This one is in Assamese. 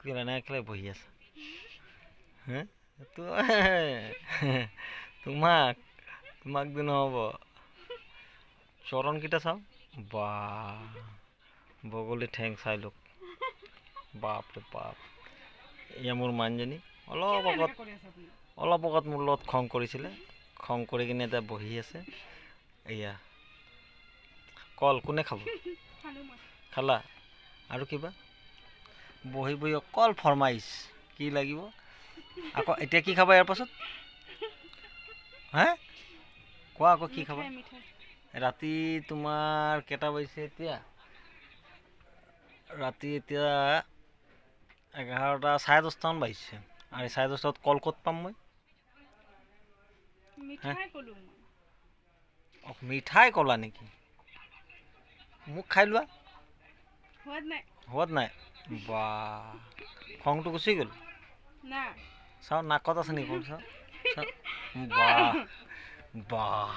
কেলে নাই কেলে বহি আছা হে তোমাক তোমাক দি নহ'ব চৰণকেইটা চাওঁ বা বগলী ঠেং চাই লওক বাপৰে বাপ এয়া মোৰ মানুহজনী অলপ আগত মোৰ লগত খং কৰিছিলে খং কৰি কিনে এতিয়া বহি আছে এয়া কল কোনে খাব খালা আৰু কিবা বহি বহি অকল ফৰমাইছ কি লাগিব আকৌ এতিয়া কি খাবা ইয়াৰ পাছত হে কোৱা আকৌ কি খাবা ৰাতি তোমাৰ কেইটা বাজিছে এতিয়া ৰাতি এতিয়া 11টা 10:30মান বাজিছে আৰু 10:30 কল ক'ত পাম মই মিঠাই ক'লা নেকি মোক খাই লোৱা সোৱাদ নাই বা খংটো গুচি গ'ল চাওঁ নাকত আছে নেকি খং চাওঁ বাহ বাহ